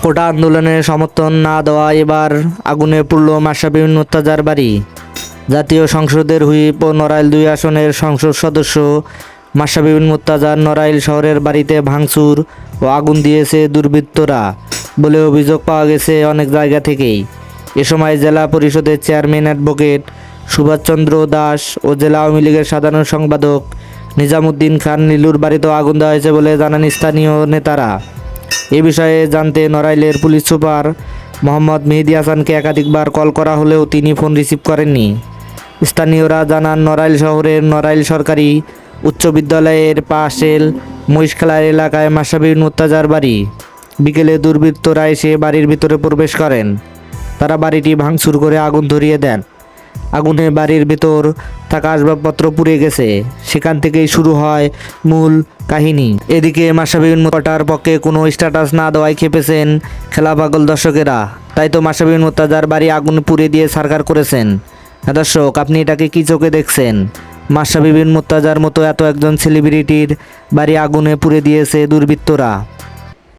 কোটা আন্দোলনের সমর্থন না দেওয়া এবার আগুনে পুড়ল মাশরাফি মুর্তজার বাড়ি। জাতীয় সংসদের হুইপ ও নড়াইল 2 আসনের সংসদ সদস্য মাশরাফি মুর্তজার নড়াইল শহরের বাড়িতে ভাঙচুর ও আগুন দিয়েছে দুর্বৃত্তরা বলে অভিযোগ পাওয়া গেছে অনেক জায়গা থেকেই। এ সময় জেলা পরিষদের চেয়ারম্যান অ্যাডভোকেট সুভাষচন্দ্র দাস ও জেলা আওয়ামী লীগের সাধারণ সম্পাদক নিজামুদ্দিন খান নীলুর বাড়িতেও আগুন দেওয়া হয়েছে বলে জানান স্থানীয় নেতারা। এ বিষয়ে জানতে নড়াইলের পুলিশ সুপার মোহাম্মদ মেহেদী হাসানকে একাধিকবার কল করা হলেও তিনি ফোন রিসিভ করেননি। স্থানীয়রা জানান, নড়াইল শহরের নড়াইল সরকারি উচ্চ বিদ্যালয়ের পাশের মহিষখেলার এলাকায় মাশরাফি মুর্তজার বাড়ি। বিকেলে দুর্বৃত্তরা এসে বাড়ির ভিতরে প্রবেশ করেন। তারা বাড়িটি ভাঙচুর করে আগুন ধরিয়ে দেন। আগুনে বাড়ির ভিতর থাকা আসবাবপত্র পুড়ে গেছে। সেখান থেকেই শুরু হয় মূল কাহিনী। এদিকে মাশরাফি মুর্তজার পক্ষে কোনো স্ট্যাটাস না দেওয়ায় খেপেছেন খেলা পাগল দর্শকেরা। তাই তো মাশরাফি মুর্তজার বাড়ি আগুন পুড়ে দিয়ে ছারখার করেছেন। দর্শক, আপনি এটাকে কী চোখে দেখছেন? মাশরাফি মুর্তজার মতো এত একজন সেলিব্রিটির বাড়ি আগুনে পুড়ে দিয়েছে দুর্বৃত্তরা।